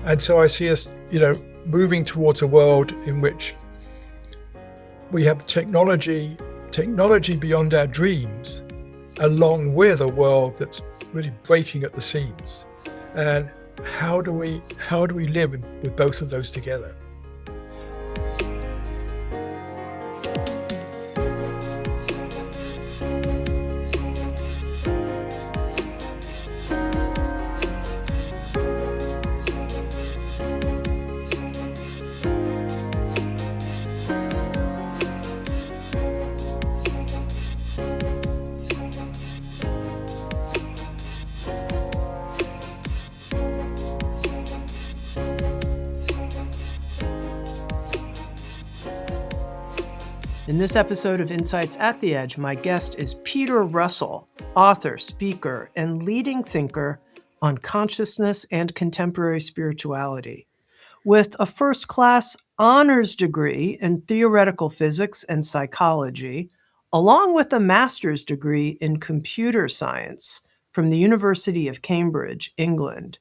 And so I see us, moving towards a world in which we have technology beyond our dreams, along with a world that's really breaking at the seams. And how do we live with both of those together? In this episode of Insights at the Edge, my guest is Peter Russell, author, speaker, and leading thinker on consciousness and contemporary spirituality. With a first-class honors degree in theoretical physics and psychology, along with a master's degree in computer science from the University of Cambridge, England,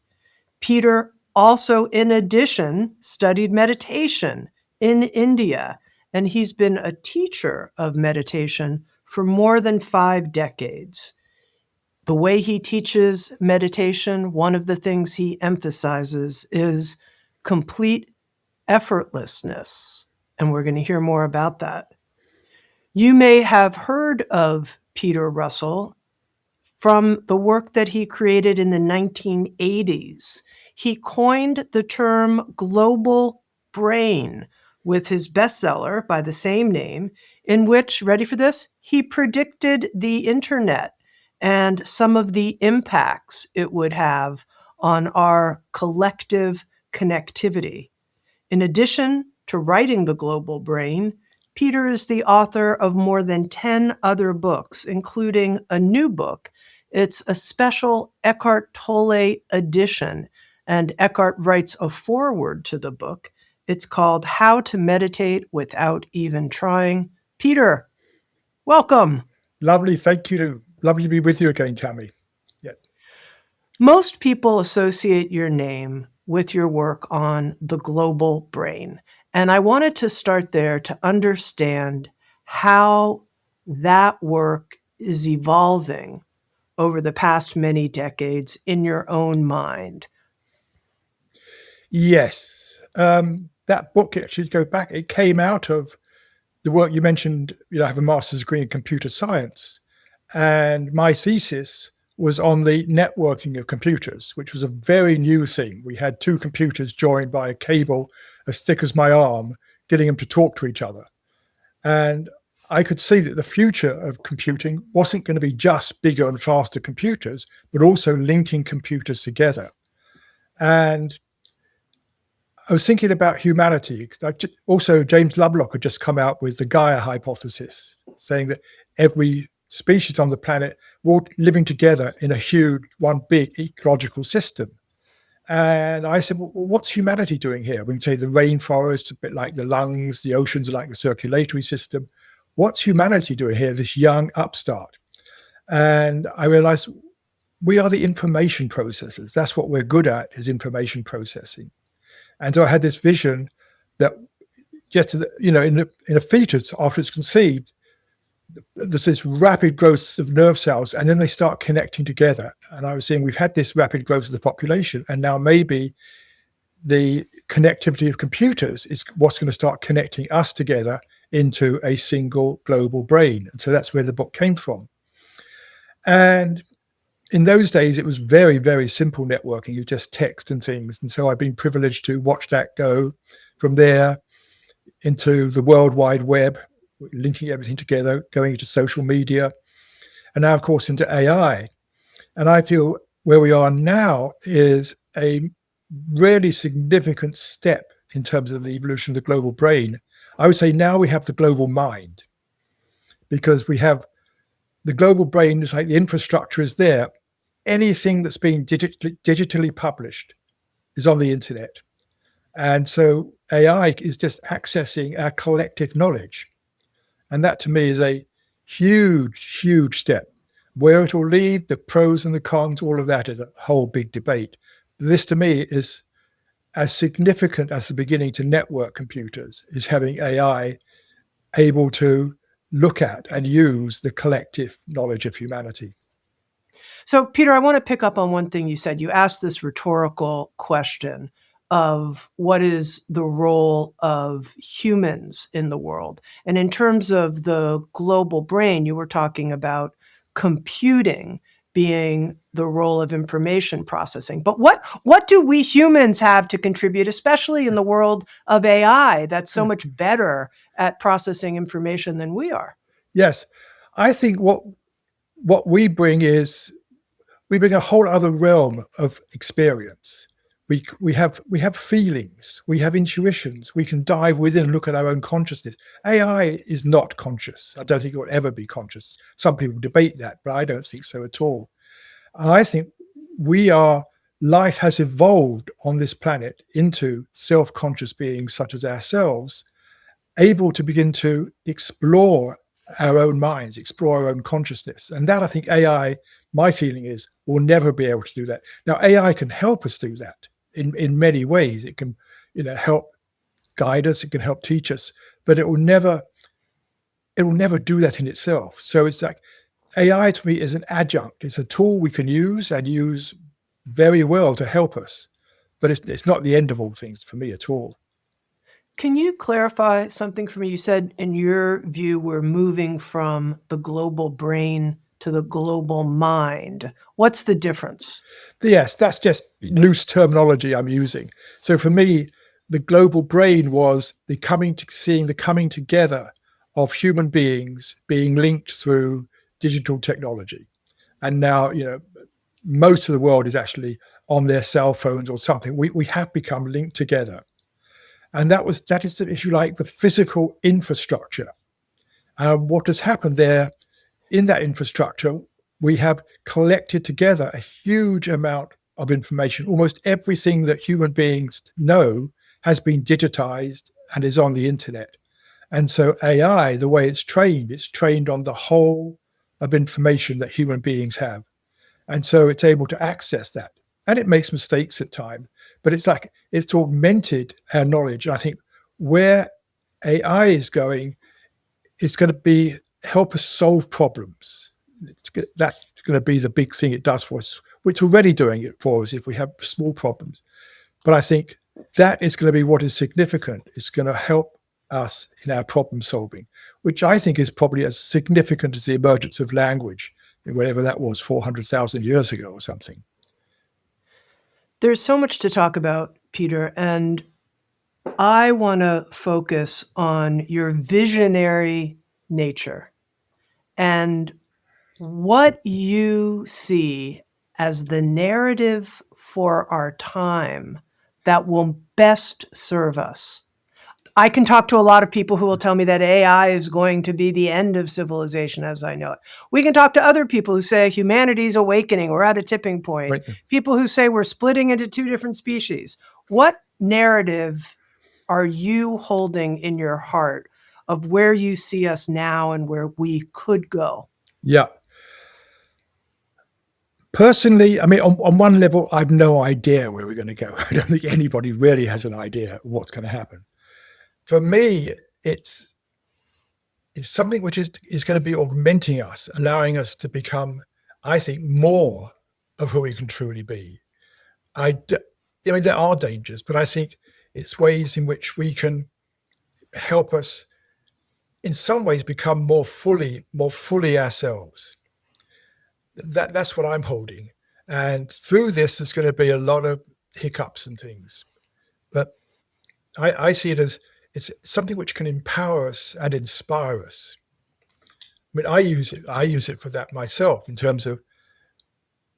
Peter also, in addition, studied meditation in India, and he's been a teacher of meditation for more than 5 decades. The way he teaches meditation, one of the things he emphasizes is complete effortlessness, and we're going to hear more about that. You may have heard of Peter Russell from the work that he created in the 1980s. He coined the term global brain with his bestseller by the same name, in which, ready for this, he predicted the internet and some of the impacts it would have on our collective connectivity. In addition to writing The Global Brain, Peter is the author of more than 10 other books, including a new book. It's a special Eckhart Tolle edition, and Eckhart writes a foreword to the book. It's called How to Meditate Without Even Trying. Peter, welcome. Lovely, thank you. Lovely to be with you again, Tami. Yeah. Most people associate your name with your work on the global brain. And I wanted to start there to understand how that work is evolving over the past many decades in your own mind. Yes. That book, actually, go back, it came out of the work you mentioned. I have a master's degree in computer science, and my thesis was on the networking of computers, which was a very new thing. We had 2 computers joined by a cable as thick as my arm, getting them to talk to each other. And I could see that the future of computing wasn't going to be just bigger and faster computers, but also linking computers together. And I was thinking about humanity. Also, James Lovelock had just come out with the Gaia hypothesis, saying that every species on the planet were all living together in a huge, one big ecological system. And I said, well, what's humanity doing here? We can say the rainforest, a bit like the lungs, the oceans are like the circulatory system. What's humanity doing here, this young upstart? And I realized we are the information processors. That's what we're good at, is information processing. And so I had this vision that just, in a fetus, after it's conceived, there's this rapid growth of nerve cells, and then they start connecting together. And I was saying we've had this rapid growth of the population, and now maybe the connectivity of computers is what's going to start connecting us together into a single global brain. And so that's where the book came from. And in those days, it was very, very simple networking. You just text and things. And so I've been privileged to watch that go from there into the World Wide Web, linking everything together, going into social media, and now, of course, into AI. And I feel where we are now is a really significant step in terms of the evolution of the global brain. I would say now we have the global mind, because we have the global brain. Is like the infrastructure is there. Anything that's being digitally published is on the internet. And so AI is just accessing our collective knowledge. And that to me is a huge, huge step. Where it will lead, the pros and the cons, all of that is a whole big debate. This to me is as significant as the beginning to network computers is having AI able to look at and use the collective knowledge of humanity. So, Peter, I want to pick up on one thing you said. You asked this rhetorical question of what is the role of humans in the world. And in terms of the global brain, you were talking about computing being the role of information processing. But what do we humans have to contribute, especially in the world of AI that's so much better at processing information than we are? Yes, I think what we bring is we bring a whole other realm of experience. We have feelings, we have intuitions, we can dive within and look at our own consciousness. AI is not conscious. I don't think it will ever be conscious. Some people debate that, but I don't think so at all. I think life has evolved on this planet into self-conscious beings such as ourselves, able to begin to explore our own minds, explore our own consciousness. And that, I think, AI, my feeling is, will never be able to do that. Now, AI can help us do that in many ways. It can, help guide us, it can help teach us, but it will never do that in itself. So it's like AI to me is an adjunct. It's a tool we can use and use very well to help us, but it's not the end of all things for me at all. Can you clarify something for me? You said, in your view, we're moving from the global brain to the global mind. What's the difference? Yes, that's just loose terminology I'm using. So for me, the global brain was seeing the coming together of human beings being linked through digital technology. And now, most of the world is actually on their cell phones or something. We have become linked together. And that is, if you like, the physical infrastructure. What has happened there in that infrastructure, we have collected together a huge amount of information. Almost everything that human beings know has been digitized and is on the internet. And so AI, the way it's trained on the whole of information that human beings have. And so it's able to access that. And it makes mistakes at times, but it's like it's augmented our knowledge. And I think where AI is going, it's going to help us solve problems. That's going to be the big thing it does for us. It's already doing it for us if we have small problems. But I think that is going to be what is significant. It's going to help us in our problem solving, which I think is probably as significant as the emergence of language, whatever that was, 400,000 years ago or something. There's so much to talk about, Peter, and I want to focus on your visionary nature and what you see as the narrative for our time that will best serve us. I can talk to a lot of people who will tell me that AI is going to be the end of civilization as I know it. We can talk to other people who say humanity's awakening, we're at a tipping point. Right. People who say we're splitting into two different species. What narrative are you holding in your heart of where you see us now and where we could go? Yeah. Personally, I mean, on one level, I have no idea where we're going to go. I don't think anybody really has an idea of what's going to happen. For me, it's something which is going to be augmenting us, allowing us to become, I think, more of who we can truly be. I mean, there are dangers, but I think it's ways in which we can help us, in some ways, become more fully ourselves. That's what I'm holding. And through this, there's going to be a lot of hiccups and things. But I see it as it's something which can empower us and inspire us. I mean, I use it for that myself, in terms of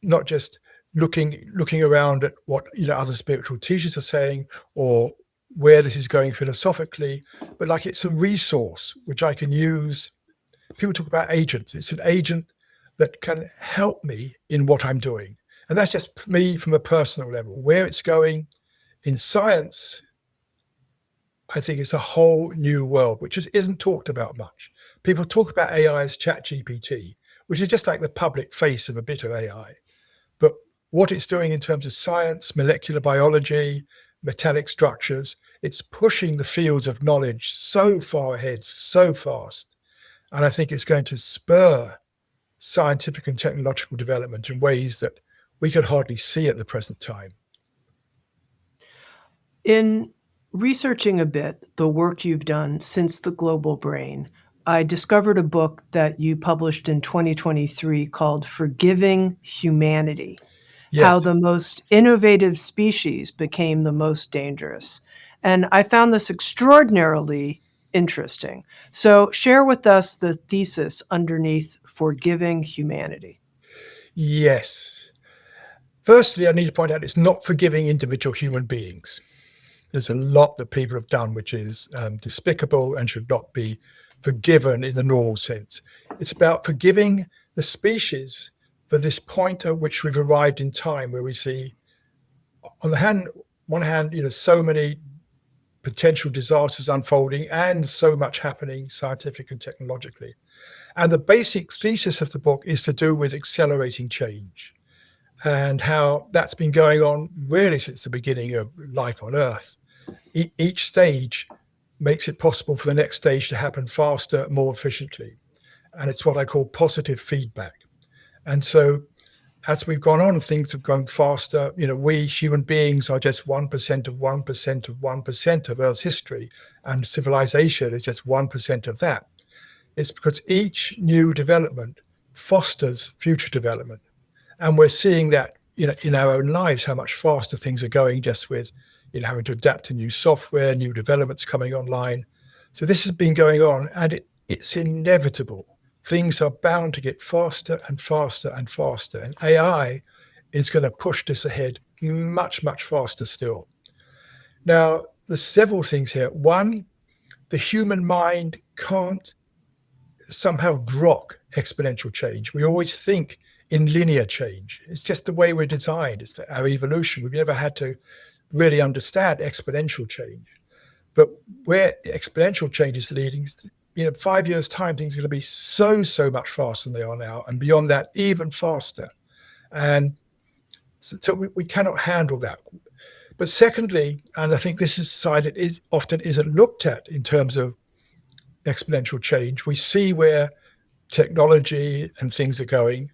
not just looking around at what other spiritual teachers are saying or where this is going philosophically, but like it's a resource which I can use. People talk about agents. It's an agent that can help me in what I'm doing. And that's just me from a personal level. Where it's going in science, I think it's a whole new world, which isn't talked about much. People talk about AI as ChatGPT, which is just like the public face of a bit of AI. But what it's doing in terms of science, molecular biology, metallic structures. It's pushing the fields of knowledge so far ahead, so fast. And I think it's going to spur scientific and technological development in ways that we could hardly see at the present time. In researching a bit the work you've done since The Global Brain, I discovered a book that you published in 2023 called Forgiving Humanity: How Yes. the Most Innovative Species Became the Most Dangerous. And I found this extraordinarily interesting. So share with us the thesis underneath Forgiving Humanity. Yes. Firstly, I need to point out it's not forgiving individual human beings. There's a lot that people have done which is despicable and should not be forgiven in the normal sense. It's about forgiving the species for this point at which we've arrived in time, where we see, on the one hand, so many potential disasters unfolding and so much happening scientific and technologically. And the basic thesis of the book is to do with accelerating change and how that's been going on really since the beginning of life on Earth. Each stage makes it possible for the next stage to happen faster, more efficiently. And it's what I call positive feedback. And so as we've gone on, things have gone faster. We human beings are just 1% of 1% of 1% of Earth's history, and civilization is just 1% of that. It's because each new development fosters future development. And we're seeing that in our own lives, how much faster things are going just with having to adapt to new software, new developments coming online. So this has been going on, and it's inevitable. Things are bound to get faster and faster and faster. And AI is going to push this ahead much, much faster still. Now, there's several things here. One, the human mind can't somehow grok exponential change. We always think in linear change. It's just the way we're designed. It's our evolution. We've never had to really understand exponential change. But where exponential change is leading, 5 years' time, things are going to be so much faster than they are now. And beyond that, even faster. And so we cannot handle that. But secondly, and I think this is a side that often isn't looked at in terms of exponential change, we see where technology and things are going.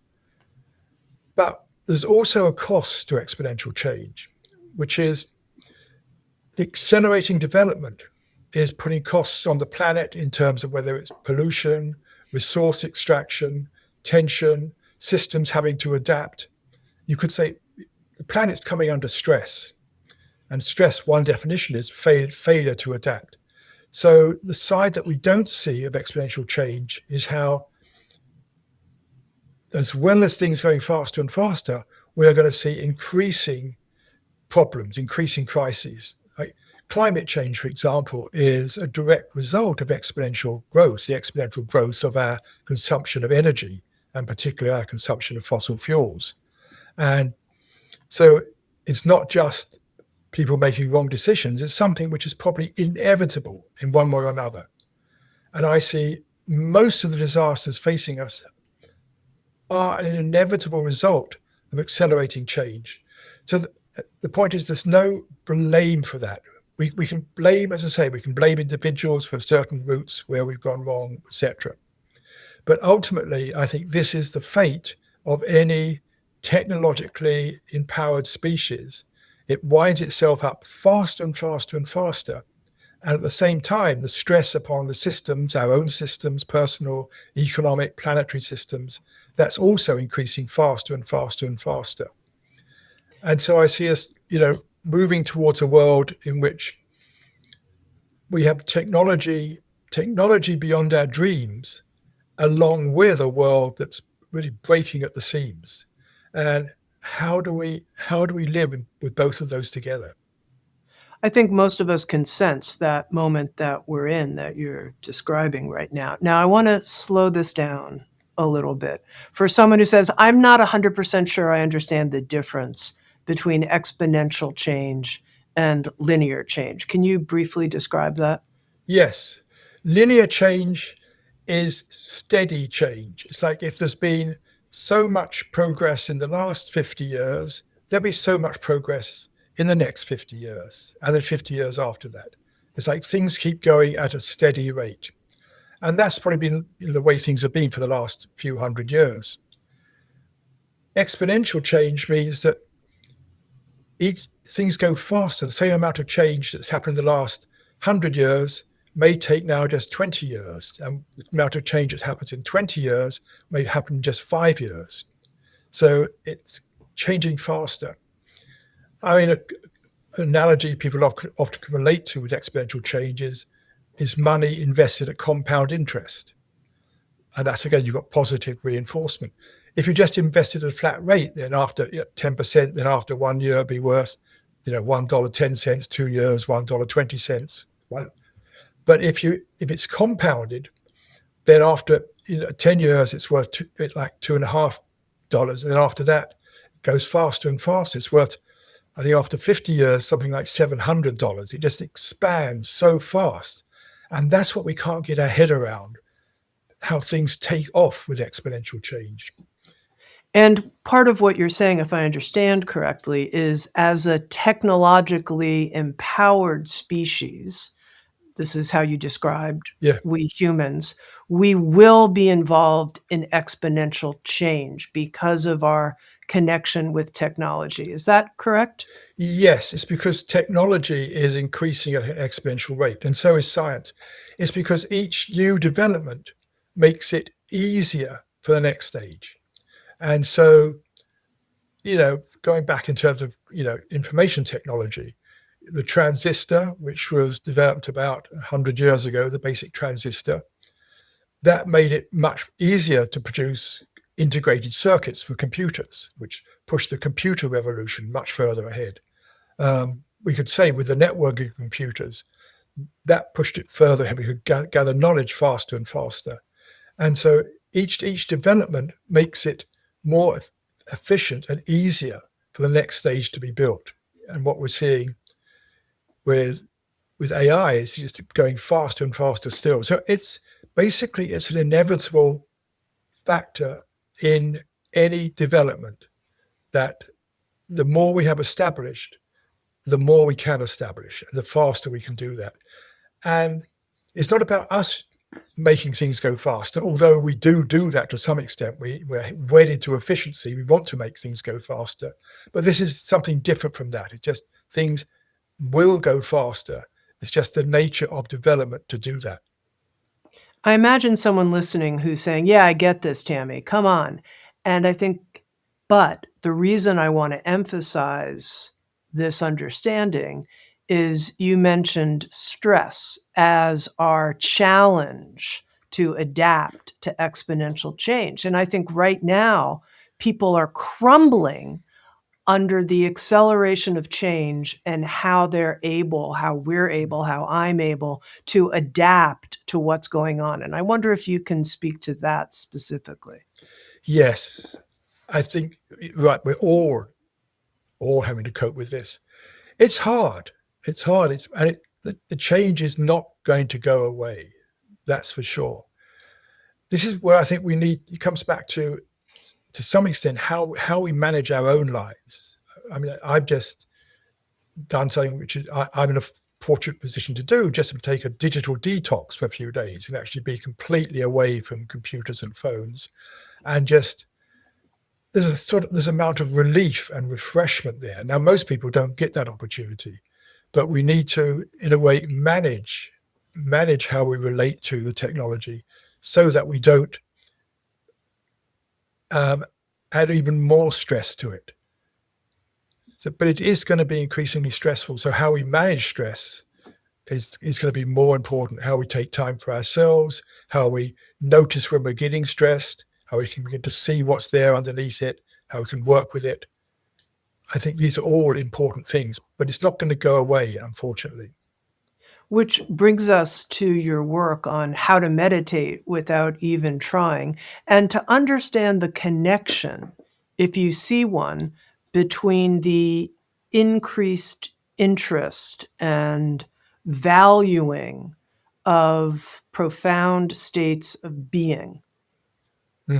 But there's also a cost to exponential change, which is the accelerating development is putting costs on the planet in terms of whether it's pollution, resource extraction, tension, systems having to adapt. You could say the planet's coming under stress. And stress, one definition is failure to adapt. So the side that we don't see of exponential change is how, as well as things going faster and faster, we are going to see increasing problems, increasing crises. Climate change, for example, is a direct result of exponential growth, the exponential growth of our consumption of energy, and particularly our consumption of fossil fuels. And so it's not just people making wrong decisions, it's something which is probably inevitable in one way or another. And I see most of the disasters facing us are an inevitable result of accelerating change. So the point is, there's no blame for that. We can blame, as I say, we can blame individuals for certain routes where we've gone wrong, etc. But ultimately, I think this is the fate of any technologically empowered species. It winds itself up faster and faster and faster. And at the same time, the stress upon the systems, our own systems, personal, economic, planetary systems, that's also increasing faster and faster and faster. And so I see us, moving towards a world in which we have technology beyond our dreams, along with a world that's really breaking at the seams. And how do we live with both of those together? I think most of us can sense that moment that we're in, that you're describing right now. Now, I want to slow this down a little bit. For someone who says, I'm not 100% sure I understand the difference between exponential change and linear change. Can you briefly describe that? Yes. Linear change is steady change. It's like if there's been so much progress in the last 50 years, there'll be so much progress in the next 50 years, and then 50 years after that. It's like things keep going at a steady rate. And that's probably been the way things have been for the last few hundred years. Exponential change means that things go faster. The same amount of change that's happened in the last 100 years may take now just 20 years. And the amount of change that's happened in 20 years may happen in just 5 years. So it's changing faster. I mean, an analogy people often relate to with exponential changes is money invested at compound interest. And that's, again, you've got positive reinforcement. If you just invested at a flat rate, then after 10%, then after 1 year, it'd be worth, $1.10, 2 years, $1.20. But if it's compounded, then after 10 years, it's worth like $2.50. And then after that, it goes faster and faster. It's worth, I think after 50 years, something like $700. It just expands so fast. And that's what we can't get our head around, how things take off with exponential change. And part of what you're saying, if I understand correctly, is as a technologically empowered species, this is how you described we humans, we will be involved in exponential change because of our connection with technology. Is that correct? Yes, it's because technology is increasing at an exponential rate, and so is science. It's because each new development makes it easier for the next stage. And so, going back in terms of, information technology, the transistor, which was developed about 100 years ago, the basic transistor, that made it much easier to produce integrated circuits for computers, which pushed the computer revolution much further ahead. We could say with the networking computers, that pushed it further ahead. We could gather knowledge faster and faster. And so each development makes it more efficient and easier for the next stage to be built. And what we're seeing with AI is just going faster and faster still. So it's an inevitable factor in any development that the more we have established, the more we can establish, the faster we can do that. And it's not about us making things go faster, although we do that to some extent. We're wedded to efficiency. We want to make things go faster. But this is something different from that. It's just things will go faster. It's just the nature of development to do that. I imagine someone listening who's saying, yeah, I get this, Tami, come on. And I think, but the reason I want to emphasize this understanding is you mentioned stress as our challenge to adapt to exponential change. And I think right now, people are crumbling under the acceleration of change and how we're able, how I'm able to adapt to what's going on. And I wonder if you can speak to that specifically. Yes, I think, right, we're all having to cope with this. It's hard. The change is not going to go away. That's for sure. This is where I think it comes back to some extent, how we manage our own lives. I mean, I've just done something which I'm in a fortunate position to do, just to take a digital detox for a few days and actually be completely away from computers and phones. And just, there's amount of relief and refreshment there. Now, most people don't get that opportunity, but we need to, in a way, manage how we relate to the technology so that we don't add even more stress to it. But it is going to be increasingly stressful. So how we manage stress is going to be more important. How we take time for ourselves, how we notice when we're getting stressed, how we can begin to see what's there underneath it, how we can work with it. I think these are all important things, but it's not going to go away, unfortunately. Which brings us to your work on how to meditate without even trying, and to understand the connection, if you see one, between the increased interest and valuing of profound states of being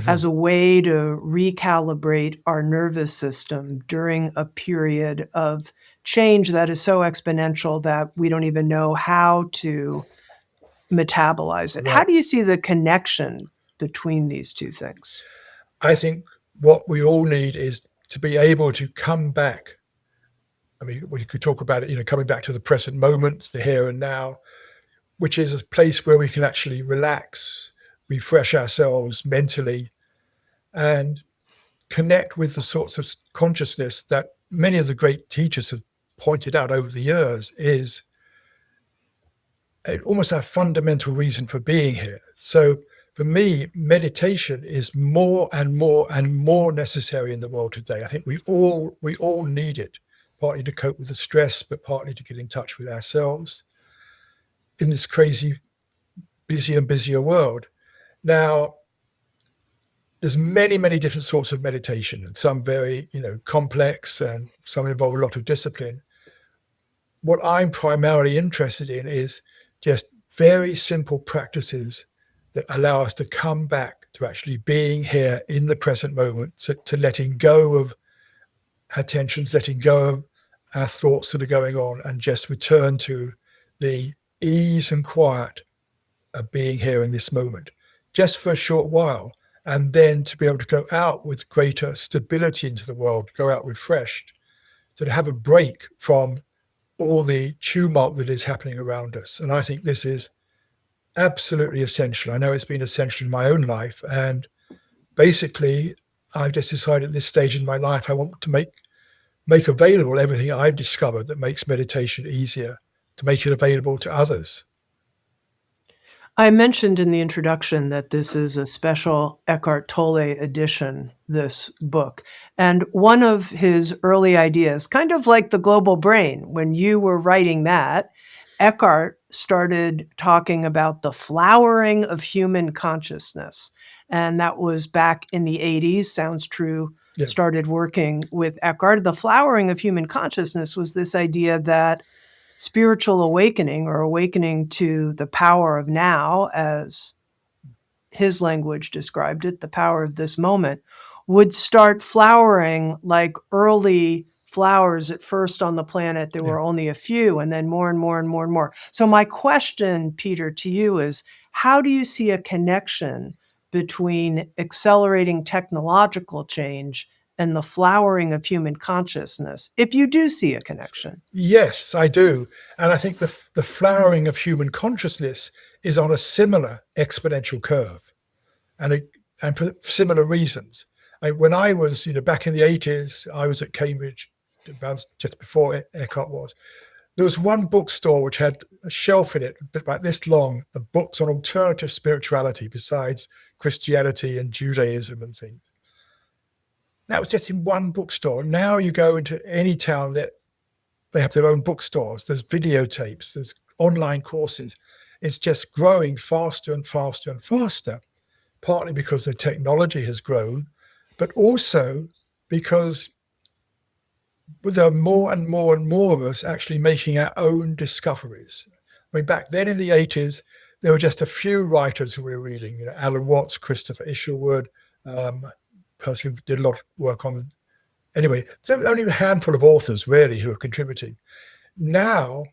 as a way to recalibrate our nervous system during a period of change that is so exponential that we don't even know how to metabolize it. Right. How do you see the connection between these two things? I think what we all need is to be able to come back. I mean, we could talk about it, coming back to the present moment, the here and now, which is a place where we can actually relax, refresh ourselves mentally, and connect with the sorts of consciousness that many of the great teachers have pointed out over the years is almost our fundamental reason for being here. So for me, meditation is more and more and more necessary in the world today. I think we all need it, partly to cope with the stress, but partly to get in touch with ourselves in this crazy, busier and busier world. Now, there's many, many different sorts of meditation, and some very, complex, and some involve a lot of discipline. What I'm primarily interested in is just very simple practices that allow us to come back to actually being here in the present moment, to letting go of our tensions, letting go of our thoughts that are going on, and just return to the ease and quiet of being here in this moment, just for a short while, and then to be able to go out with greater stability into the world, go out refreshed, to have a break from all the tumult that is happening around us. And I think this is absolutely essential. I know it's been essential in my own life. And basically, I've just decided at this stage in my life, I want to make available everything I've discovered that makes meditation easier, to make it available to others. I mentioned in the introduction that this is a special Eckhart Tolle edition, this book. And one of his early ideas, kind of like the global brain, when you were writing that, Eckhart started talking about the flowering of human consciousness. And that was back in the 80s, sounds true, Yeah. started working with Eckhart. The flowering of human consciousness was this idea that spiritual awakening, or awakening to the power of now, as his language described it, the power of this moment, would start flowering like early flowers at first on the planet. There were only a few, and then more and more and more and more. So my question, Peter, to you is, how do you see a connection between accelerating technological change and the flowering of human consciousness, if you do see a connection? Yes, I do. And I think the flowering of human consciousness is on a similar exponential curve, and for similar reasons. When I was, back in the 80s, I was at Cambridge, about just before Eckhart was. There was one bookstore which had a shelf in it about this long of books on alternative spirituality besides Christianity and Judaism and things. That was just in one bookstore. Now you go into any town that they have their own bookstores. There's videotapes, there's online courses. It's just growing faster and faster and faster, partly because the technology has grown, but also because there are more and more and more of us actually making our own discoveries. I mean, back then in the 80s, there were just a few writers who we were reading, Alan Watts, Christopher Isherwood, person who did a lot of work on. Anyway, there were only a handful of authors really who are contributing. Now,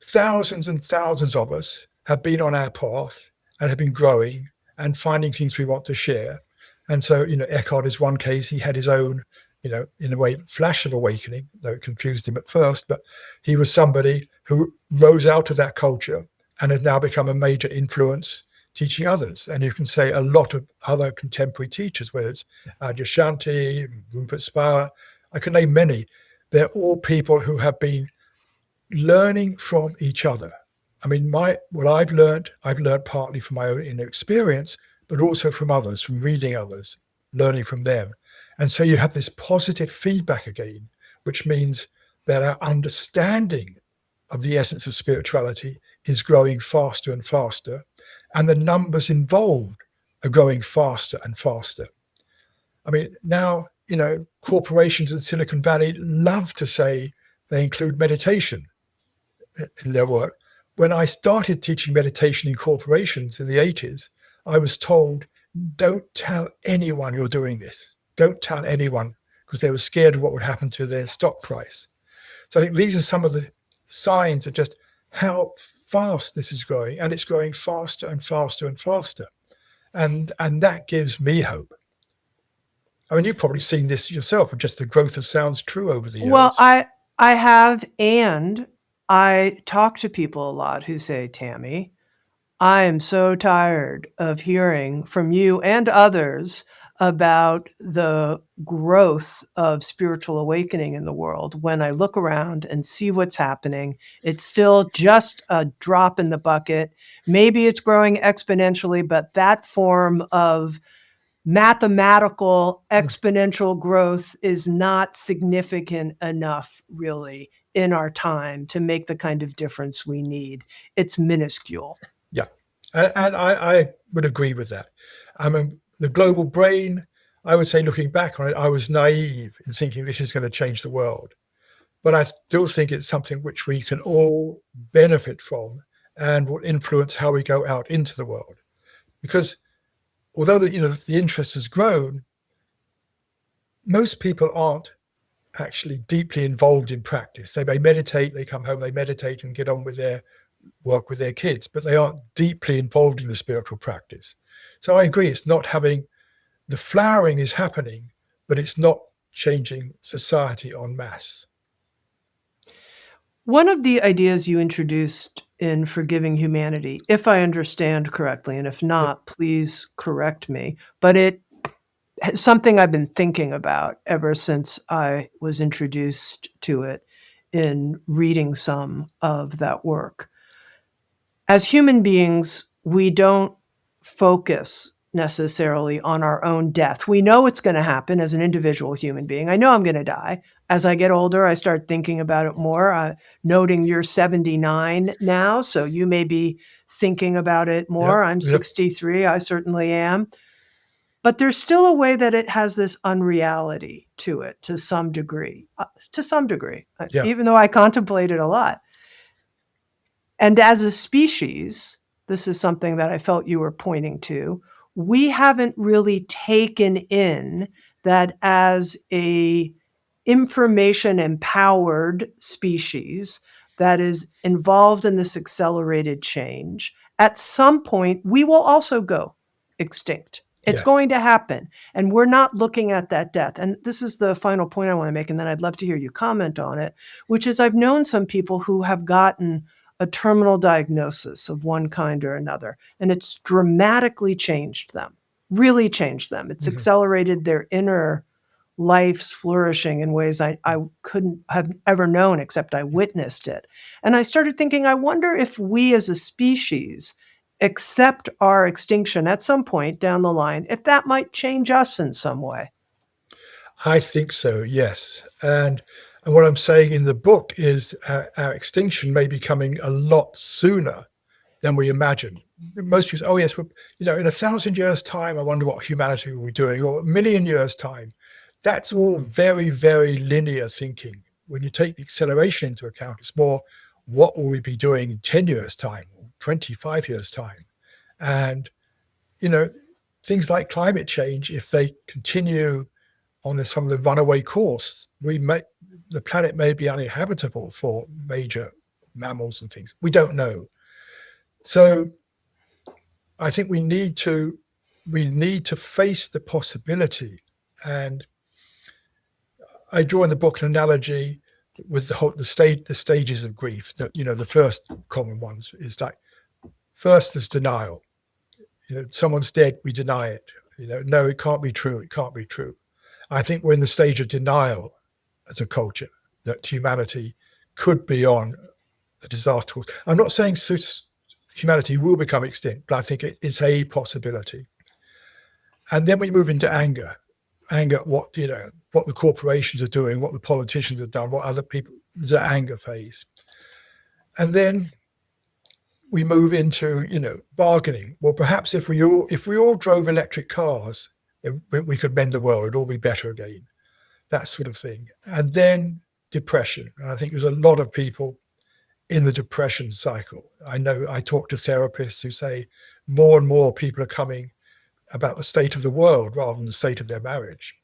thousands and thousands of us have been on our path and have been growing and finding things we want to share. And so, Eckhart is one case. He had his own, in a way, flash of awakening, though it confused him at first. But he was somebody who rose out of that culture and has now become a major influence teaching others. And you can say a lot of other contemporary teachers, whether it's Adyashanti, Rupert Spauer, I can name many. They're all people who have been learning from each other. I mean, what I've learned partly from my own inner experience, but also from others, from reading others, learning from them. And so you have this positive feedback again, which means that our understanding of the essence of spirituality is growing faster and faster, and the numbers involved are growing faster and faster. I mean, now, corporations in Silicon Valley love to say they include meditation in their work. When I started teaching meditation in corporations in the 80s, I was told, don't tell anyone you're doing this. Don't tell anyone, because they were scared of what would happen to their stock price. So I think these are some of the signs of just how fast this is growing, and it's growing faster and faster and faster. And that gives me hope. I mean, you've probably seen this yourself, just the growth of Sounds True over the Well, years. I have, and I talk to people a lot who say, Tami, I am so tired of hearing from you and others about the growth of spiritual awakening in the world. When I look around and see what's happening, it's still just a drop in the bucket. Maybe it's growing exponentially, but that form of mathematical exponential growth is not significant enough, really, in our time to make the kind of difference we need. It's minuscule. Yeah. And I would agree with that. I mean, the global brain, I would say looking back on it, I was naive in thinking this is going to change the world. But I still think it's something which we can all benefit from and will influence how we go out into the world. Because although the interest has grown, most people aren't actually deeply involved in practice. They may meditate, they come home, they meditate and get on with their work with their kids, but they aren't deeply involved in the spiritual practice. So I agree, it's not having the flowering is happening, but it's not changing society en masse. One of the ideas you introduced in Forgiving Humanity, if I understand correctly, and if not, please correct me, but it's something I've been thinking about ever since I was introduced to it in reading some of that work. As human beings, we don't focus necessarily on our own death. We know it's going to happen as an individual human being. I know I'm going to die. As I get older, I start thinking about it more. Noting you're 79 now, so you may be thinking about it more. I'm 63. I certainly am. But there's still a way that it has this unreality to it to some degree, even though I contemplate it a lot. And as a species, this is something that I felt you were pointing to, we haven't really taken in that as a information empowered species that is involved in this accelerated change. At some point, we will also go extinct. It's going to happen. And we're not looking at that death. And this is the final point I want to make, and then I'd love to hear you comment on it, which is I've known some people who have gotten a terminal diagnosis of one kind or another, and it's dramatically changed them, really changed them. It's accelerated their inner life's flourishing in ways I couldn't have ever known, except I witnessed it. And I started thinking, I wonder if we as a species accept our extinction at some point down the line, if that might change us in some way. I think so, yes. And what I'm saying in the book is our extinction may be coming a lot sooner than we imagine. Most people say, oh, yes, in 1,000 years' time, I wonder what humanity will be doing, or 1,000,000 years' time. That's all very, very linear thinking. When you take the acceleration into account, it's more, what will we be doing in 10 years' time, or 25 years' time? And, things like climate change, if they continue on some of the runaway course, the planet may be uninhabitable for major mammals and things. We don't know. So I think we need to face the possibility. And I draw in the book an analogy with the stages of grief. That the first common ones is like, first there's denial. Someone's dead, we deny it. No, it can't be true. It can't be true. I think we're in the stage of denial as a culture that humanity could be on a disaster course. I'm not saying humanity will become extinct, but I think it's a possibility. And then we move into anger. Anger at what the corporations are doing, what the politicians have done, what other people, the anger phase. And then we move into, bargaining. Well, perhaps if we all drove electric cars, we could mend the world, it'd all be better again. That sort of thing. And then depression. And I think there's a lot of people in the depression cycle. I know I talk to therapists who say more and more people are coming about the state of the world rather than the state of their marriage.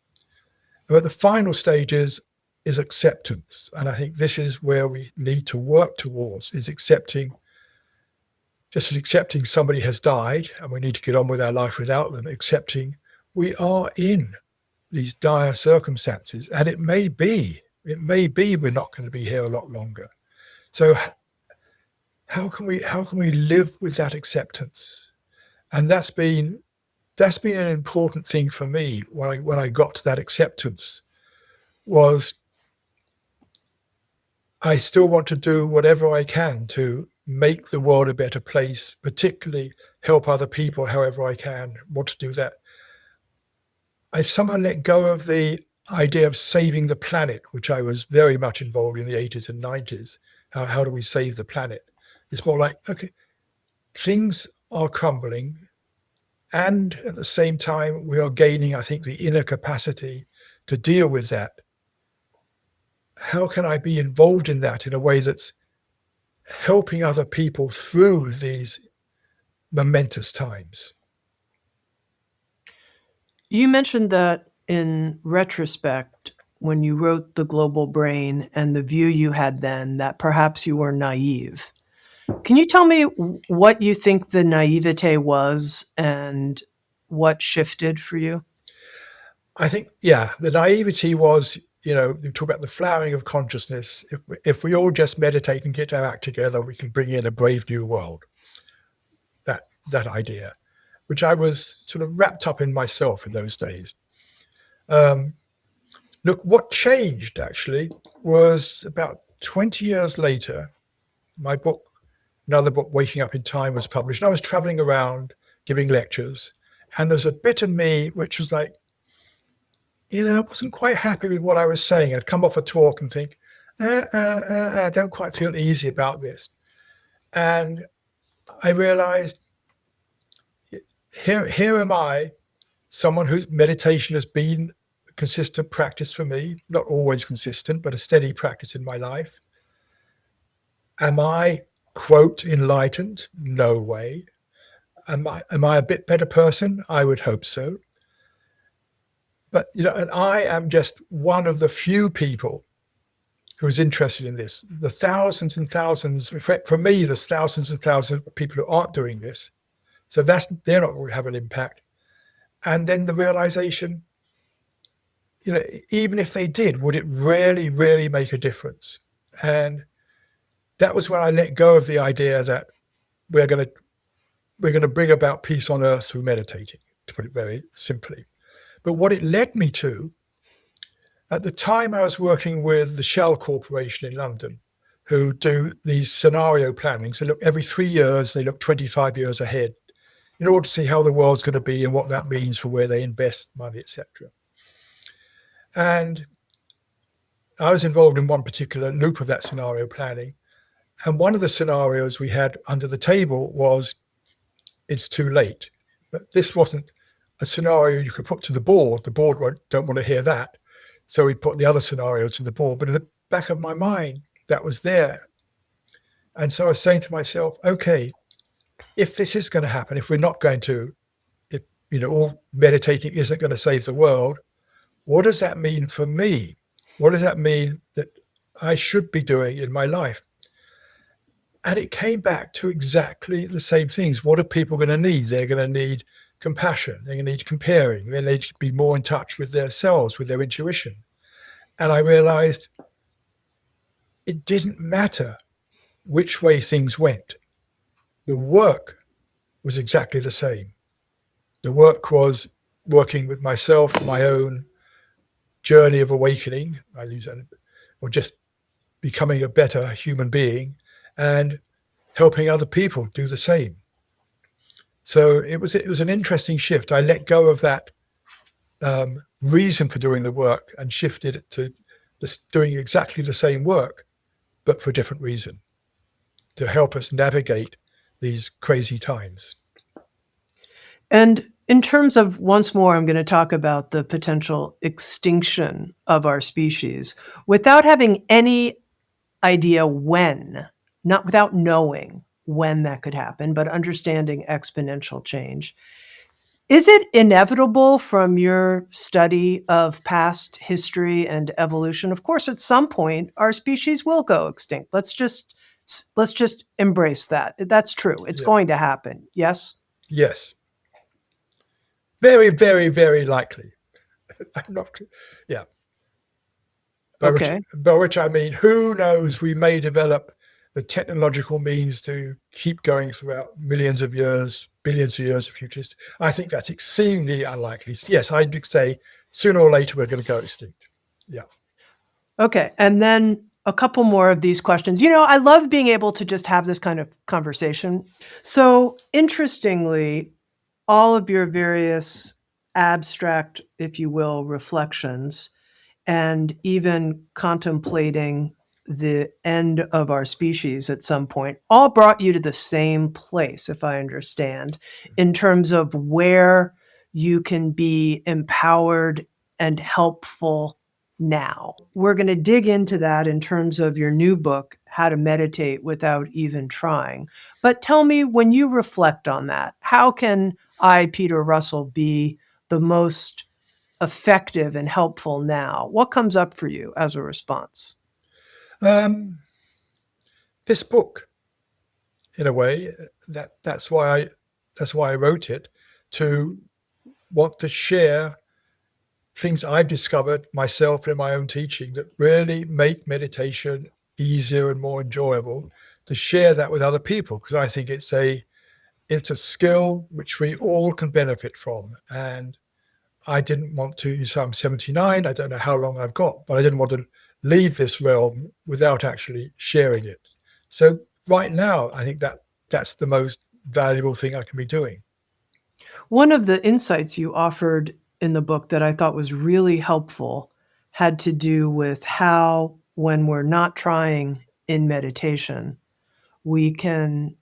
But the final stage is is acceptance. And I think this is where we need to work towards, is accepting, just as accepting somebody has died and we need to get on with our life without them, accepting we are in these dire circumstances, and it may be we're not going to be here a lot longer. So how can we live with that acceptance? And that's been an important thing for me when I got to that acceptance, was I still want to do whatever I can to make the world a better place, particularly help other people however I can. Want to do that. I've somehow let go of the idea of saving the planet, which I was very much involved in the 80s and 90s. How do we save the planet? It's more like, okay, things are crumbling, and at the same time, we are gaining, I think, the inner capacity to deal with that. How can I be involved in that in a way that's helping other people through these momentous times? You mentioned that in retrospect, when you wrote The Global Brain and the view you had then, that perhaps you were naive. Can you tell me what you think the naivete was and what shifted for you? I think, yeah, the naivety was, you talk about the flowering of consciousness. If we all just meditate and get our act together, we can bring in a brave new world. That idea, which I was sort of wrapped up in myself in those days. Look, what changed actually was about 20 years later, my book, another book, Waking Up in Time, was published. And I was traveling around giving lectures, and there's a bit of me which was like, I wasn't quite happy with what I was saying. I'd come off a talk and think, I don't quite feel easy about this. And I realized, here am I, someone whose meditation has been a consistent practice for me, not always consistent, but a steady practice in my life. Am I, quote, enlightened? No way. Am I a bit better person? I would hope so. But, and I am just one of the few people who is interested in this. The thousands and thousands, for me, there's thousands and thousands of people who aren't doing this. So they're not going to have an impact. And then the realization, even if they did, would it really, really make a difference? And that was when I let go of the idea that we're going to bring about peace on earth through meditating, to put it very simply. But what it led me to, at the time I was working with the Shell Corporation in London, who do these scenario planning. So look, every 3 years, they look 25 years ahead in order to see how the world's going to be and what that means for where they invest money, etc. And I was involved in one particular loop of that scenario planning. And one of the scenarios we had under the table was, it's too late. But this wasn't a scenario you could put to the board. The board don't want to hear that. So we put the other scenario to the board. But in the back of my mind, that was there. And so I was saying to myself, okay, if this is going to happen, if we're not going to, all meditating isn't going to save the world, what does that mean for me? What does that mean that I should be doing in my life? And it came back to exactly the same things. What are people going to need? They're going to need compassion. They're going to need comparing. They need to be more in touch with themselves, with their intuition. And I realized it didn't matter which way things went. The work was exactly the same. The work was working with myself, my own journey of awakening, or just becoming a better human being, and helping other people do the same. So it was an interesting shift. I let go of that reason for doing the work and shifted it to doing exactly the same work, but for a different reason, to help us navigate these crazy times. And in terms of, once more, I'm going to talk about the potential extinction of our species without having any idea when, not without knowing when that could happen, but understanding exponential change. Is it inevitable from your study of past history and evolution? Of course, at some point, our species will go extinct. Let's just embrace that. That's true. It's Yeah. going to happen. Yes? Yes. Very, very, very likely. I'm not, yeah. Okay. By which I mean, who knows? We may develop the technological means to keep going throughout millions of years, billions of years of futures. I think that's extremely unlikely. Yes, I'd say sooner or later we're going to go extinct. Yeah. Okay. And then a couple more of these questions. I love being able to just have this kind of conversation. So, interestingly, all of your various abstract, if you will, reflections and even contemplating the end of our species at some point all brought you to the same place, if I understand, in terms of where you can be empowered and helpful now. We're going to dig into that in terms of your new book, How to Meditate Without Even Trying. But tell me, when you reflect on that, how can I, Peter Russell, be the most effective and helpful now? What comes up for you as a response? This book, in a way, that's why I wrote it, to want to share things I've discovered myself in my own teaching that really make meditation easier and more enjoyable, to share that with other people, because I think it's a skill which we all can benefit from. And I didn't want to, so I'm 79, I don't know how long I've got, but I didn't want to leave this realm without actually sharing it. So right now, I think that's the most valuable thing I can be doing. One of the insights you offered in the book that I thought was really helpful had to do with how, when we're not trying in meditation, we can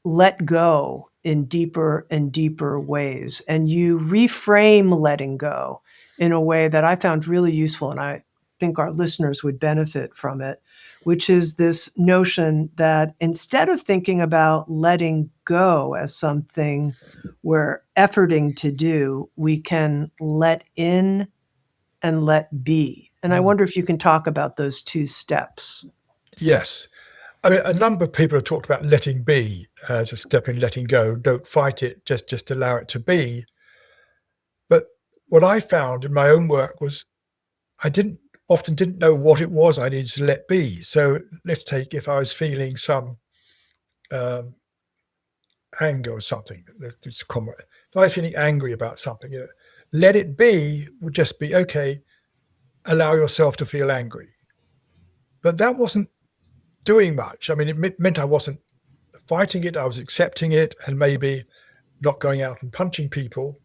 let go in deeper and deeper ways. And you reframe letting go in a way that I found really useful, and I think our listeners would benefit from it, which is this notion that instead of thinking about letting go as something we're efforting to do, we can let in and let be. And I wonder if you can talk about those two steps. Yes. I mean, a number of people have talked about letting be as a step in letting go. Don't fight it, just allow it to be. But what I found in my own work was I often didn't know what it was I needed to let be. So let's take, if I was feeling some um, anger or something, if I was feeling angry about something, let it be would just be, okay, allow yourself to feel angry. But that wasn't doing much. I mean, it meant I wasn't fighting it, I was accepting it, and maybe not going out and punching people.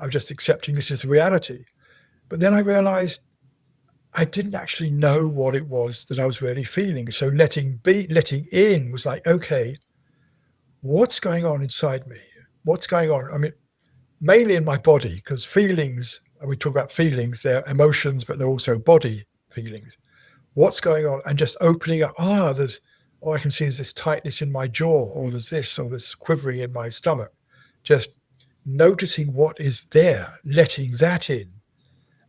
I was just accepting this as a reality. But then I realized I didn't actually know what it was that I was really feeling. So letting in was like, okay, what's going on inside me? What's going on? I mean, mainly in my body, because feelings, and we talk about feelings, they're emotions, but they're also body feelings. What's going on? And just opening up, I can see there's this tightness in my jaw, or there's this, or this quivering in my stomach. Just noticing what is there, letting that in,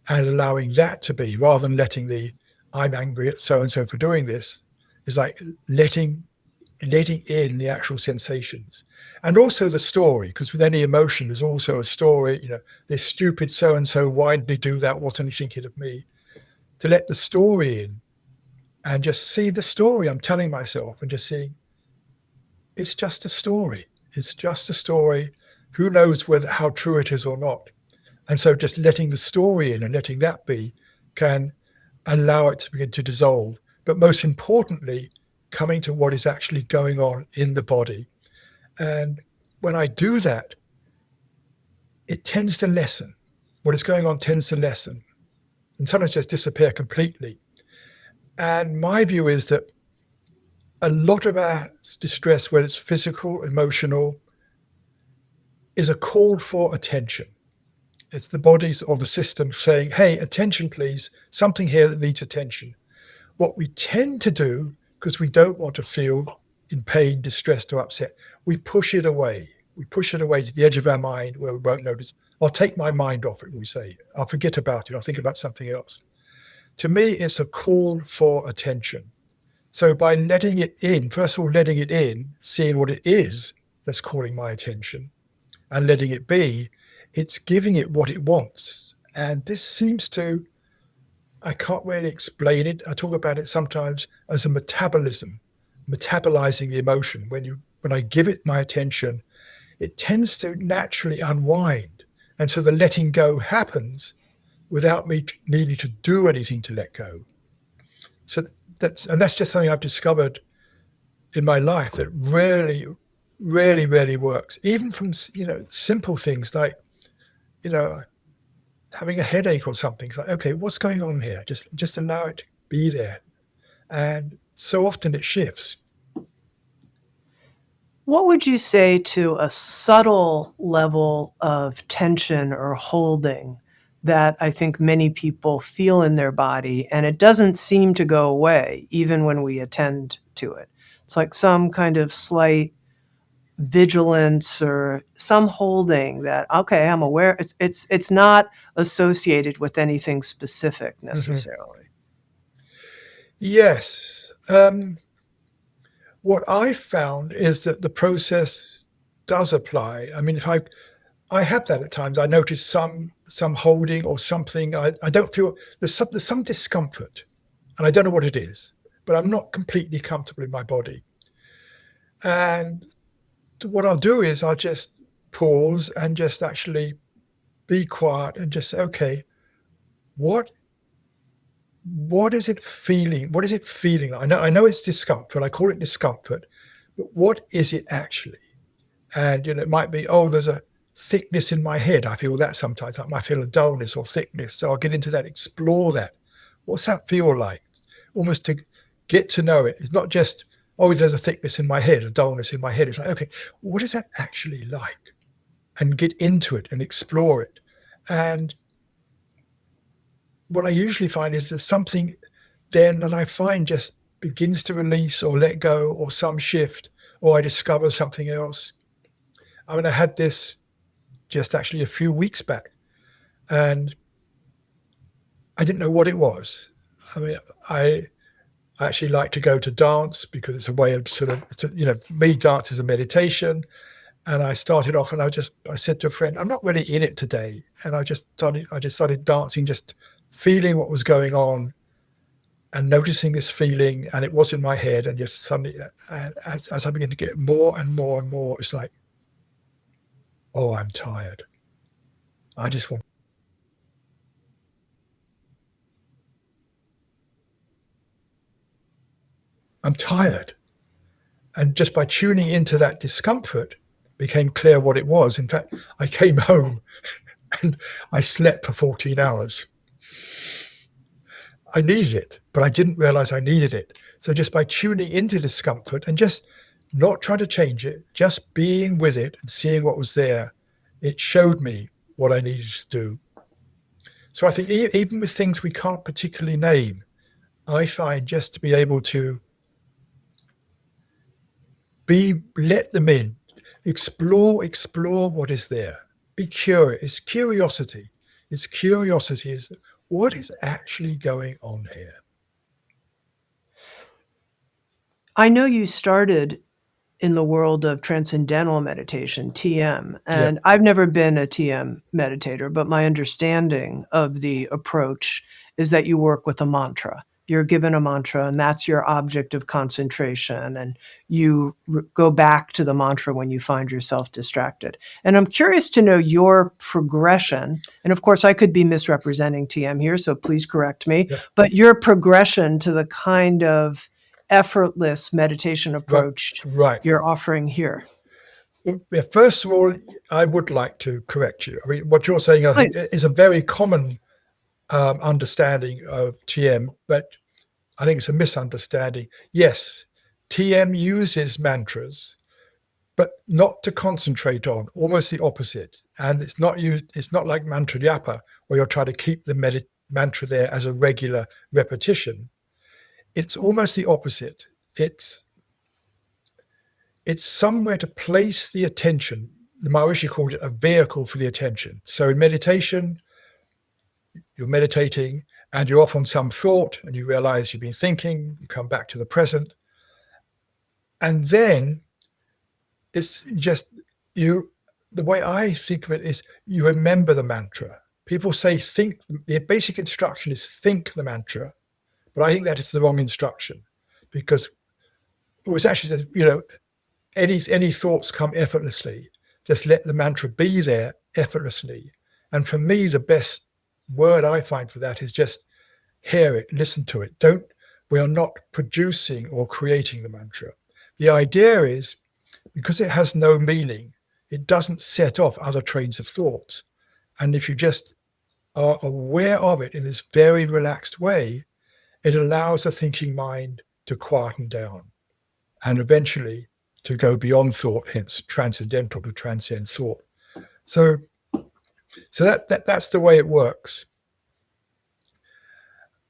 and allowing that to be, rather than letting I'm angry at so and so for doing this, is like letting in the actual sensations, and also the story, because with any emotion there's also a story. This stupid so and so, why did he do that? What are you thinking of me? To let the story in and just see the story I'm telling myself, and just seeing it's just a story. It's just a story. Who knows how true it is or not? And so just letting the story in and letting that be can allow it to begin to dissolve. But most importantly, coming to what is actually going on in the body. And when I do that, it tends to lessen. What is going on tends to lessen and sometimes just disappear completely. And my view is that a lot of our distress, whether it's physical, emotional, is a call for attention. It's the bodies or the system saying, hey, attention, please, something here that needs attention. What we tend to do, because we don't want to feel in pain, distressed, or upset, we push it away. We push it away to the edge of our mind where we won't notice. I'll take my mind off it, we say. I'll forget about it. I'll think about something else. To me, it's a call for attention. So by letting it in, first of all, letting it in, seeing what it is that's calling my attention, and letting it be, it's giving it what it wants. And this seems to, I can't really explain it. I talk about it sometimes as a metabolism, metabolizing the emotion. When I give it my attention, it tends to naturally unwind. And so the letting go happens without me needing to do anything to let go. So that's just something I've discovered in my life that really, really, really works. Even from, simple things like, having a headache or something. It's like, okay, what's going on here? Just allow it to be there. And so often it shifts. What would you say to a subtle level of tension or holding that I think many people feel in their body, and it doesn't seem to go away even when we attend to it? It's like some kind of slight vigilance or some holding that, okay, I'm aware. It's not associated with anything specific necessarily. Yes. What I found is that the process does apply. I mean, if I have that at times. I notice some holding or something. I don't feel there's some discomfort, and I don't know what it is, but I'm not completely comfortable in my body. And what I'll do is I'll just pause and just actually be quiet and just say, okay, what is it feeling? What is it feeling like? I know it's discomfort. I call it discomfort, but what is it actually? And it might be, oh, there's a thickness in my head. I feel that sometimes. I might feel a dullness or thickness. So I'll get into that, explore that. What's that feel like? Almost to get to know it. It's not just, oh, there's a thickness in my head, a dullness in my head. It's like, okay, what is that actually like? And get into it and explore it. And what I usually find is there's something then that I find just begins to release or let go, or some shift, or I discover something else. I mean, I had this just actually a few weeks back, and I didn't know what it was. I mean, I actually like to go to dance because it's a way of for me, dance is a meditation. And I started off, and I said to a friend, I'm not really in it today. And I just started dancing, just feeling what was going on and noticing this feeling. And it was in my head. And just suddenly, as I began to get more and more and more, it's like, oh, I'm tired. I just want. I'm tired. And just by tuning into that discomfort, became clear what it was. In fact, I came home and I slept for 14 hours. I needed it, but I didn't realize I needed it. So just by tuning into discomfort and just not trying to change it, just being with it and seeing what was there, it showed me what I needed to do. So I think even with things we can't particularly name, I find just to be able to let them in, explore what is there, be curious. It's curiosity. Is what is actually going on here. I know you started in the world of transcendental meditation, TM, and I've never been a TM meditator, but my understanding of the approach is that you work with a mantra. You're given a mantra, and that's your object of concentration, and you go back to the mantra when you find yourself distracted. And I'm curious to know your progression, and of course I could be misrepresenting TM here, so please correct me, but your progression to the kind of effortless meditation approach you're offering here. First of all, I would like to correct you. I mean, what you're saying, I think, is a very common understanding of TM, but I think it's a misunderstanding. Yes, TM uses mantras, but not to concentrate on, almost the opposite. And it's not like mantra japa, where you're trying to keep the mantra there as a regular repetition. It's almost the opposite. It's somewhere to place the attention the Maharishi called it a vehicle for the attention. So in meditation, you're meditating and you're off on some thought and you realize you've been thinking, you come back to the present. And then it's just you, the way I think of it is you remember the mantra. People say think, the basic instruction is think the mantra, but I think that is the wrong instruction because it was actually said, any thoughts come effortlessly. Just let the mantra be there effortlessly. And for me, the best word I find for that is just hear it, listen to it. We are not producing or creating the mantra. The idea is because it has no meaning, it doesn't set off other trains of thought. And if you just are aware of it in this very relaxed way, it allows the thinking mind to quieten down and eventually to go beyond thought, hence transcendental, to transcend thought. So that's the way it works.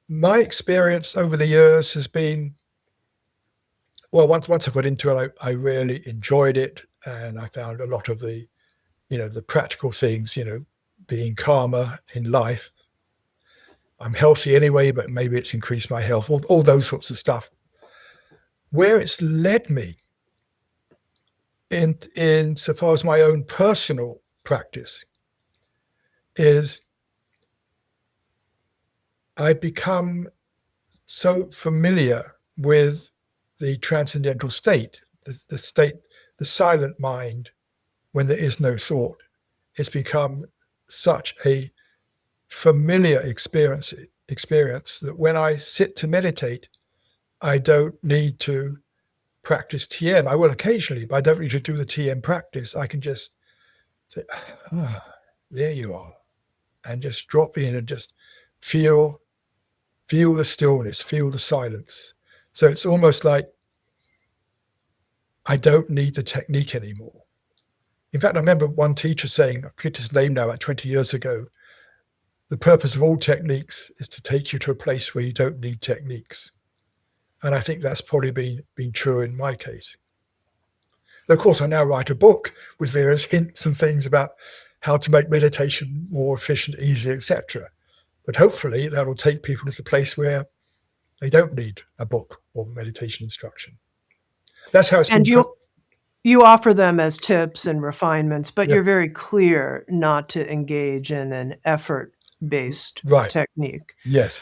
My experience over the years has been, well, once I got into it, I really enjoyed it, and I found a lot of the practical things, being calmer in life. I'm healthy anyway, but maybe it's increased my health, all those sorts of stuff. Where it's led me in so far as my own personal practice is I've become so familiar with the transcendental state, the state, the silent mind when there is no thought. It's become such a familiar experience that when I sit to meditate, I don't need to practice TM. I will occasionally, but I don't need to do the TM practice. I can just say, there you are, and just drop in and just feel the stillness, feel the silence. So it's almost like I don't need the technique anymore. In fact, I remember one teacher saying, I forget his name now, about 20 years ago, the purpose of all techniques is to take you to a place where you don't need techniques. And I think that's probably been true in my case. Though, of course, I now write a book with various hints and things about how to make meditation more efficient, easier, etc. But hopefully that will take people to the place where they don't need a book or meditation instruction. That's how it's been. And you offer them as tips and refinements, but Yeah. You're very clear not to engage in an effort-based technique. Yes.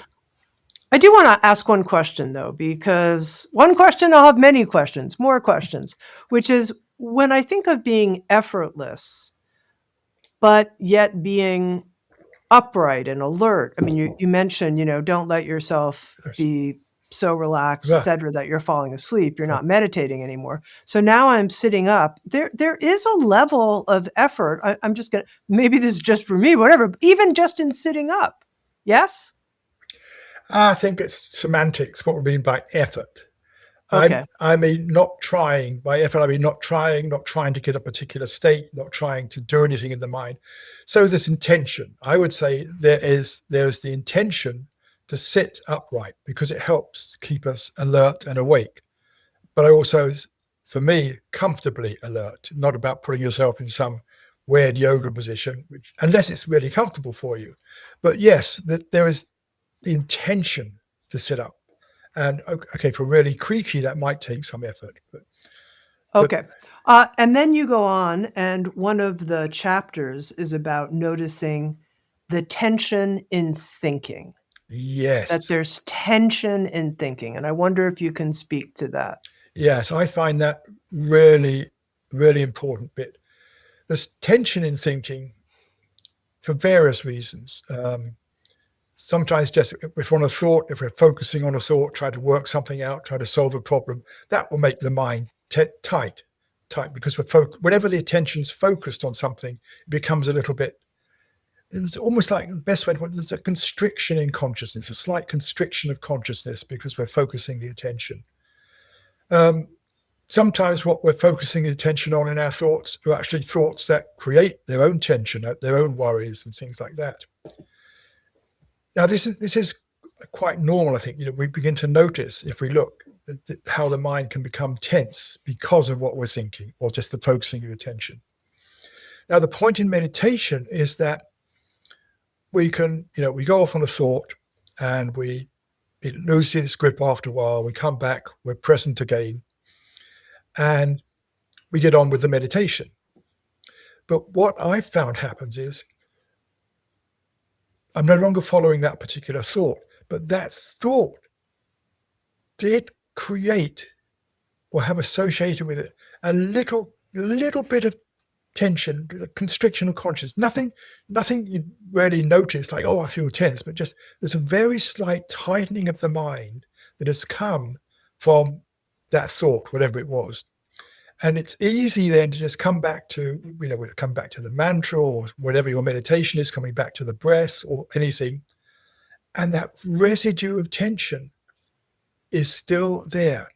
I do want to ask one question, though, because one question, I'll have many questions, more questions, which is when I think of being effortless, but yet being upright and alert. I mean, you mentioned, don't let yourself be so relaxed, et cetera, that you're falling asleep. You're not meditating anymore. So now I'm sitting up. There is a level of effort. I'm just going to, maybe this is just for me, whatever, even just in sitting up. Yes? I think it's semantics, what we mean by effort. Okay. I mean, not trying. By effort, I mean not trying to get a particular state, not trying to do anything in the mind. So there's intention. I would say there's the intention to sit upright because it helps keep us alert and awake. But I also, for me, comfortably alert, not about putting yourself in some weird yoga position, unless it's really comfortable for you. But yes, there is the intention to sit up. And okay, for really creaky, that might take some effort. Okay. And then you go on, and one of the chapters is about noticing the tension in thinking. Yes. That there's tension in thinking. And I wonder if you can speak to that. Yes, I find that really, really important bit. There's tension in thinking for various reasons. Sometimes just if we're on a thought, if we're focusing on a thought, try to work something out, try to solve a problem, that will make the mind tight, because whenever the attention's focused on something, it becomes a little bit, it's almost like the best way to put it, there's a constriction in consciousness, a slight constriction of consciousness because we're focusing the attention. Sometimes what we're focusing the attention on in our thoughts are actually thoughts that create their own tension, their own worries and things like that. Now, this is quite normal, I think. We begin to notice, if we look, how the mind can become tense because of what we're thinking or just the focusing of attention. Now, the point in meditation is that we can, we go off on a thought and it loses its grip after a while. We come back, we're present again, and we get on with the meditation. But what I've found happens is I'm no longer following that particular thought, but that thought did create or have associated with it a little bit of tension, constriction of consciousness. Nothing you really notice, like, oh, I feel tense, but just there's a very slight tightening of the mind that has come from that thought, whatever it was. And it's easy then to just come back to, come back to the mantra or whatever your meditation is, coming back to the breath or anything. And that residue of tension is still there.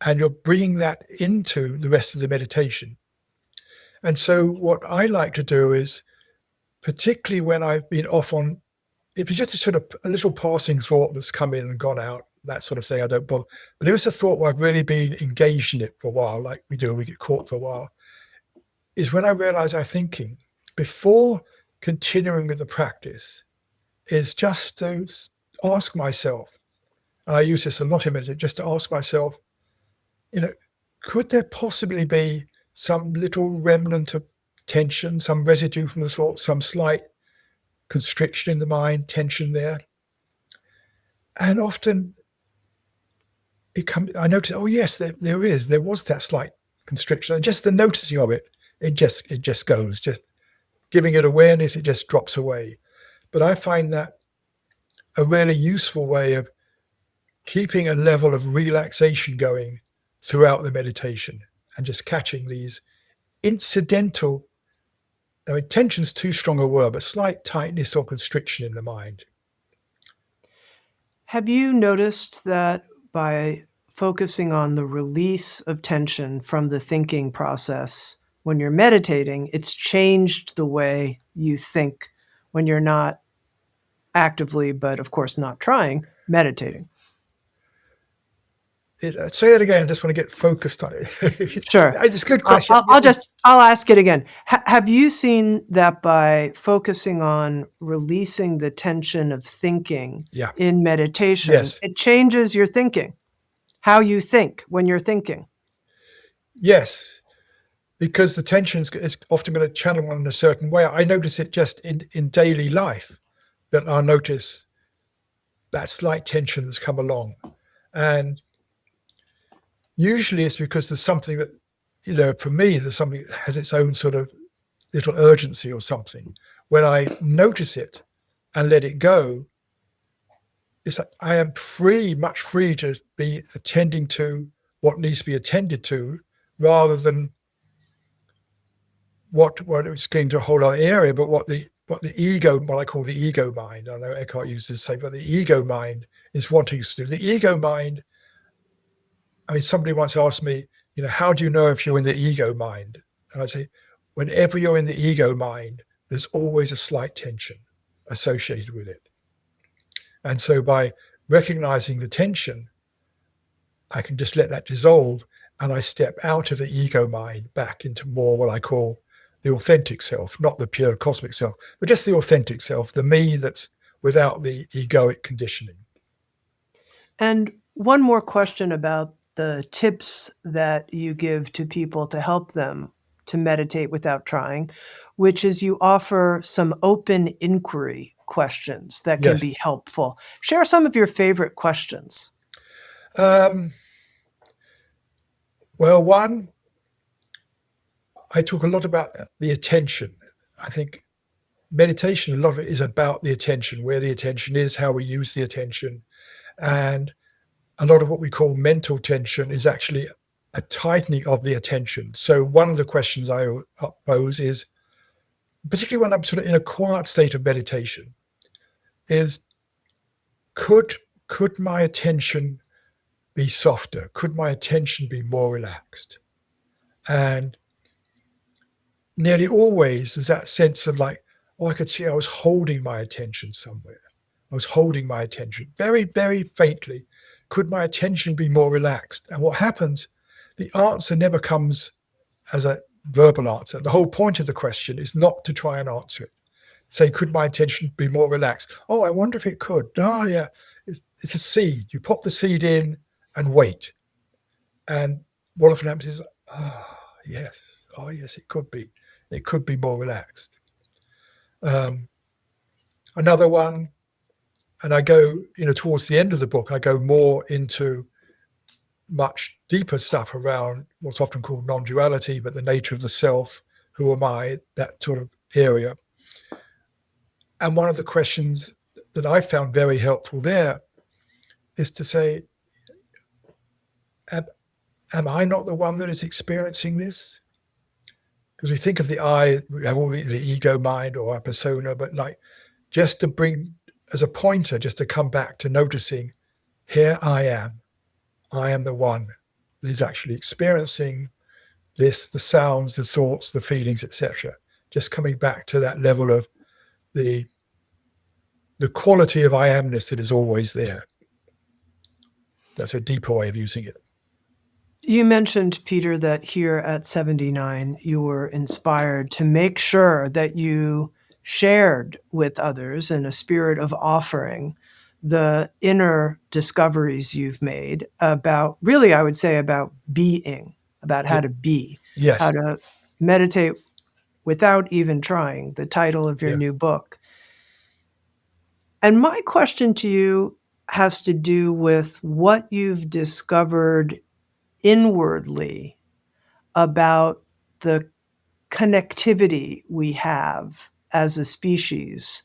And you're bringing that into the rest of the meditation. And so what I like to do is, particularly when I've been off on, if it's just a little passing thought that's come in and gone out, that sort of thing, I don't bother. But if it's a thought where I've really been engaged in it for a while, like we get caught for a while, is when I realize I'm thinking, before continuing with the practice, is just to ask myself, and I use this a lot in meditation, just to ask myself, could there possibly be some little remnant of tension, some residue from the thought, some slight constriction in the mind, tension there? And often I notice, oh yes, there was that slight constriction. And just the noticing of it, it just goes, just giving it awareness, it just drops away. But I find that a really useful way of keeping a level of relaxation going throughout the meditation and just catching these incidental, tension's too strong a word, but slight tightness or constriction in the mind. Have you noticed that by focusing on the release of tension from the thinking process when you're meditating, it's changed the way you think when you're not actively, but of course not trying, meditating? Say it again. I just want to get focused on it. Sure. It's a good question. I'll ask it again. Have you seen that by focusing on releasing the tension of thinking in meditation, Yes. it changes your thinking, how you think when you're thinking? Yes, because the tension is often going to channel one in a certain way. I notice it just in daily life, that I'll notice that slight tension that's come along. And usually it's because there's something that, for me, there's something that has its own sort of little urgency or something. When I notice it and let it go, it's like I am much free to be attending to what needs to be attended to, rather than what it's going to a whole other area, but what I call the ego mind. I know Eckhart uses the same, but the ego mind is wanting us to do. The ego mind, somebody once asked me, how do you know if you're in the ego mind? And I say, whenever you're in the ego mind, there's always a slight tension associated with it. And so by recognizing the tension, I can just let that dissolve, and I step out of the ego mind back into more what I call the authentic self, not the pure cosmic self, but just the authentic self, the me that's without the egoic conditioning. And one more question about the tips that you give to people to help them to meditate without trying, which is you offer some open inquiry questions that can be helpful. Share some of your favorite questions. Well, one, I talk a lot about the attention. I think meditation, a lot of it is about the attention, where the attention is, how we use the attention. And a lot of what we call mental tension is actually a tightening of the attention. So one of the questions I pose is, particularly when I'm sort of in a quiet state of meditation, is could my attention be softer? Could my attention be more relaxed? And nearly always there's that sense of like, oh, I could see I was holding my attention somewhere. I was holding my attention very, very faintly. Could my attention be more relaxed? And what happens, the answer never comes as a verbal answer. The whole point of the question is not to try and answer it. Say, could my attention be more relaxed? Oh, I wonder if it could. Oh, yeah. It's a seed. You pop the seed in and wait. And what often happens is, oh, yes. Oh, yes, it could be. It could be more relaxed. Another one, and I go, towards the end of the book, I go more into much deeper stuff around what's often called non-duality, but the nature of the self, who am I, that sort of area. And one of the questions that I found very helpful there is to say, am I not the one that is experiencing this? Because we think of the I, we have all the ego mind or our persona, but like just to bring as a pointer, just to come back to noticing, here I am the one that is actually experiencing this, the sounds, the thoughts, the feelings, etc. Just coming back to that level of the quality of I amness that is always there. That's a deeper way of using it. You mentioned, Peter, that here at 79, you were inspired to make sure that you shared with others in a spirit of offering the inner discoveries you've made about, really, I would say, about being, about how to be, Yes. how to meditate without even trying, the title of your new book. And my question to you has to do with what you've discovered inwardly about the connectivity we have as a species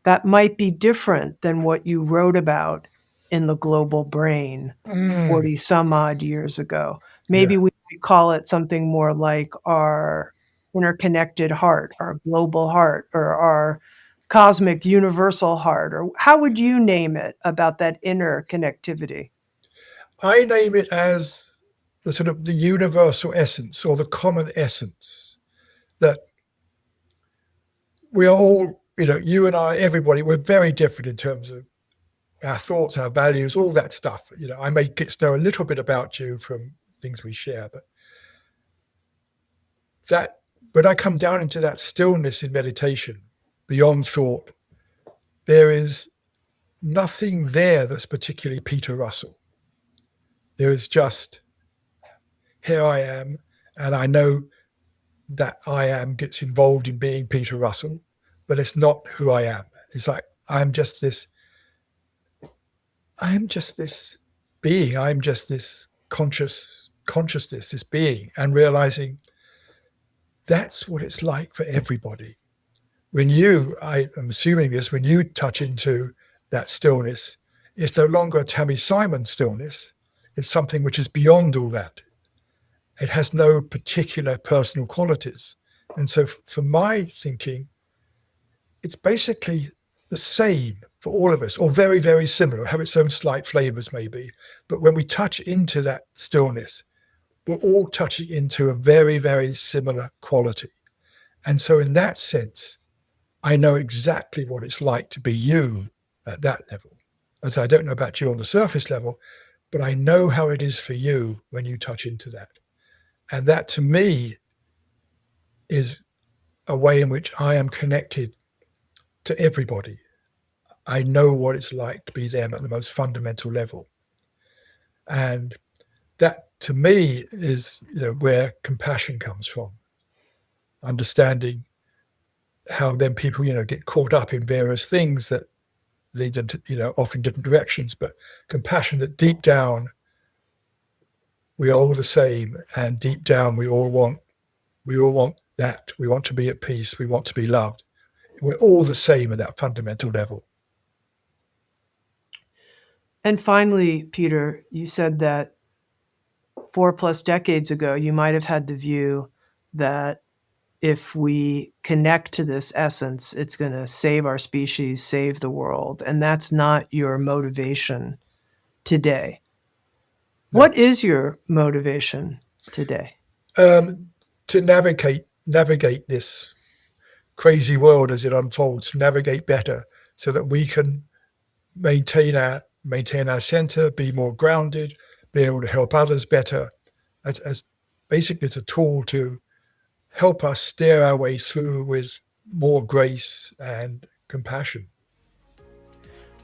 that might be different than what you wrote about in The Global Brain 40 some odd years ago. Maybe we could call it something more like our interconnected heart, our global heart, or our cosmic universal heart, or how would you name it about that inner connectivity? I name it as the sort of the universal essence or the common essence that we are all, you and I, everybody, we're very different in terms of our thoughts, our values, all that stuff. I may get to know a little bit about you from things we share, but that when I come down into that stillness in meditation, beyond thought, there is nothing there that's particularly Peter Russell. There is just, here I am, and I know that I am gets involved in being Peter Russell, but it's not who I am. It's like, I'm just this being. I'm just this consciousness, this being, and realizing that's what it's like for everybody. When I am assuming this, when you touch into that stillness, it's no longer a Tami Simon stillness. It's something which is beyond all that. It has no particular personal qualities. And so for my thinking, it's basically the same for all of us, or very, very similar, have its own slight flavors maybe. But when we touch into that stillness, we're all touching into a very, very similar quality. And so in that sense, I know exactly what it's like to be you at that level. As I don't know about you on the surface level, but I know how it is for you when you touch into that. And that to me is a way in which I am connected to everybody. I know what it's like to be them at the most fundamental level. And that to me is where compassion comes from. Understanding how then people, get caught up in various things that lead them to, off in different directions, but compassion that deep down we are all the same, and deep down we all want that. We want to be at peace. We want to be loved. We're all the same at that fundamental level. And finally, Peter, you said that 4+ decades ago, you might have had the view that if we connect to this essence, it's going to save our species, save the world. And that's not your motivation today. No. What is your motivation today? To navigate this crazy world as it unfolds, to navigate better so that we can maintain our center, be more grounded, be able to help others better, as basically it's a tool to help us steer our way through with more grace and compassion.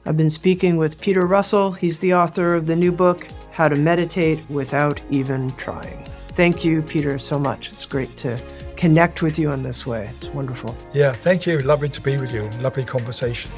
I've been speaking with Peter Russell. He's the author of the new book, How to Meditate Without Even Trying. Thank you, Peter, so much. It's great to connect with you in this way. It's wonderful. Yeah, thank you. Lovely to be with you. Lovely conversation.